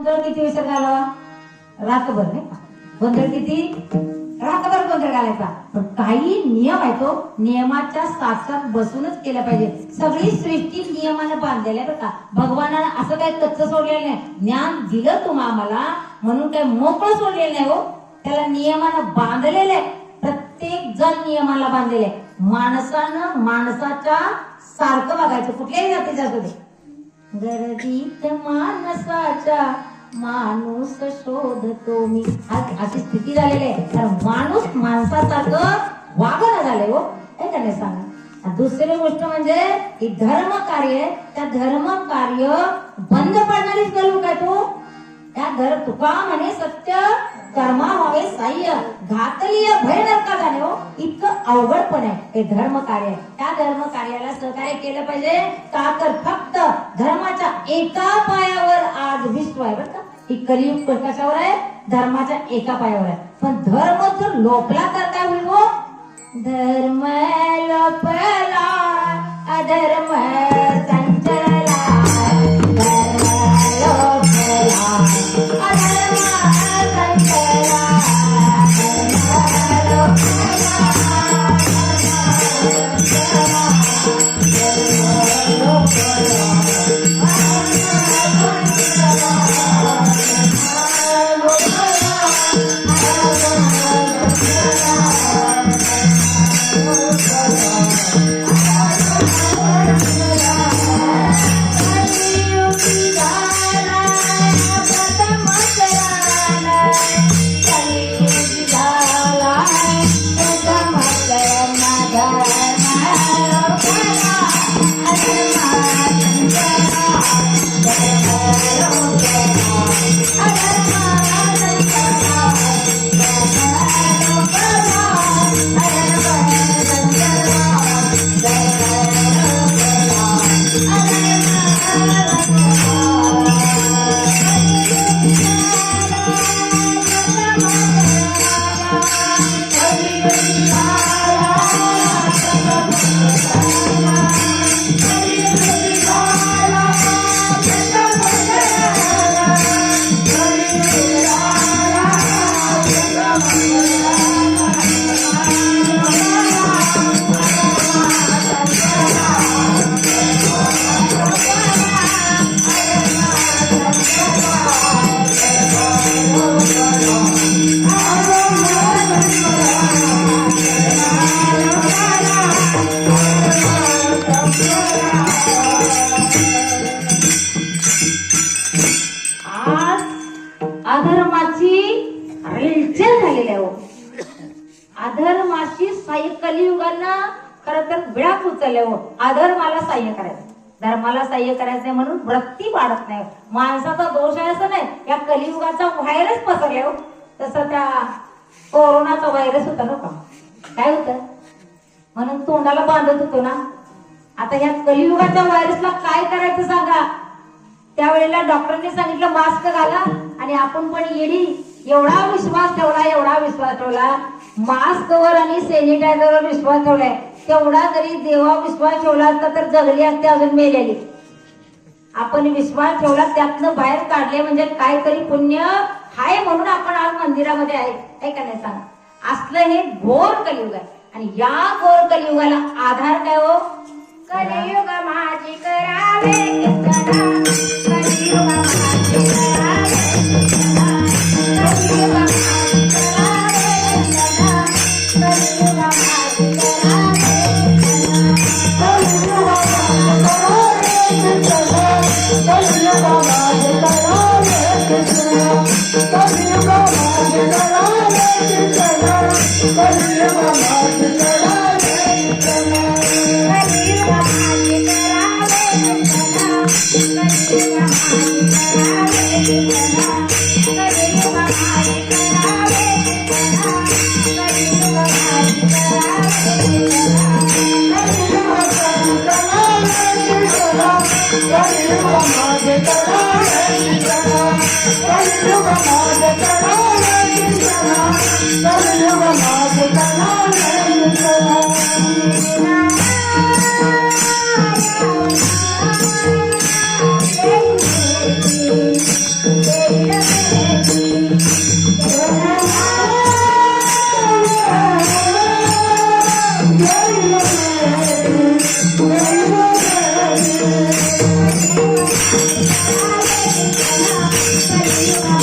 गोंधळ किती विसर घालावा? रात्रभर नाही का? गोंधळ किती? रात्रभर गोंधळ घालायचा. पण काही नियम आहे, तो नियमाच्या साक्षात बसूनच केला पाहिजे. सगळी सृष्टी नियमाने बांधलेली आहे बरं का. भगवानाने असं काही कच्च सोडलेलं नाही. ज्ञान दिलं तुम्हा आम्हाला म्हणून काही मोकळं सोडलेलं नाही हो. त्याला नियमानं बांधलेलं आहे. प्रत्येक जण नियमाला बांधलेले आहे. माणसानं माणसाच्या सारखं बघायचं, कुठल्याही जातीचं असू दे. गर्दीत माणसाच्या माणूस शोधतो मी, अशी स्थिती झालेली आहे. तर माणूस माणसासारखं वागणं झालंय हो, हे का नाही सांगा. दुसरी गोष्ट म्हणजे की धर्म कार्य, त्या धर्म कार्य बंद पडणारीच गलू काय तू. त्या तुका म्हणे सत्य कर्मा व्हावे साह्य, घातलीय भय नरका जाणे हो. इतकं अवघड पण आहे हे धर्म कार्य. त्या धर्म कार्याला सहकार्य केलं पाहिजे का, तर फक्त धर्माच्या एका पायावर आज विश्व आहे बरं का. ही कलियुग कशावर आहे? धर्माच्या एका पायावर आहे. पण धर्म जर लोपला तर काय होईल हो? धर्म लोपला अधर्म संचला, धर्म लोपला अधर्म संचला, धर्म अधर्माशी साह्य कलियुगानं खरं तर बिळात उचलले हो. अधर्माला साह्य करायचं, धर्माला साह्य करायचं नाही म्हणून वृत्ती वाढत नाही. माणसाचा दोष आहे असं नाही, या कलियुगाचा व्हायरस पसरले हो. तसं त्या कोरोनाचा व्हायरस होता ना का, काय होतं म्हणून तोंडाला बांधत होतो ना. आता या कलियुगाच्या व्हायरसला काय करायचं सांगा. त्यावेळेला डॉक्टरांनी सांगितलं मास्क घाला, आणि आपण पण येडी एवढा विश्वास ठेवला मास्कवर आणि सॅनिटायझरवर विश्वास ठेवलाय. तेवढा जरी देवा विश्वास ठेवला असता तर जगली असते अजून मेलेली. आपण विश्वास ठेवला, त्यातनं बाहेर काढले म्हणजे काहीतरी पुण्य हाय म्हणून आपण आज मंदिरामध्ये आहे का नाही सांगा. असलं हे घोर कलियुग आहे. आणि या घोर कलियुगाला आधार काय हो? कलियुग माझी करावे कीर्तना, कलियुग माझी करावे कीर्तना, कलियुग माझी करावे कीर्तना, कलियुग माझी करावे कीर्तना, कलियुग माझी करावे कीर्तना, कलियुग माझी करावे कीर्तना, कलियुग माझी करावे कीर्तना, कलियुग माझी करावे कीर्तना. Thank you. कलियुगाला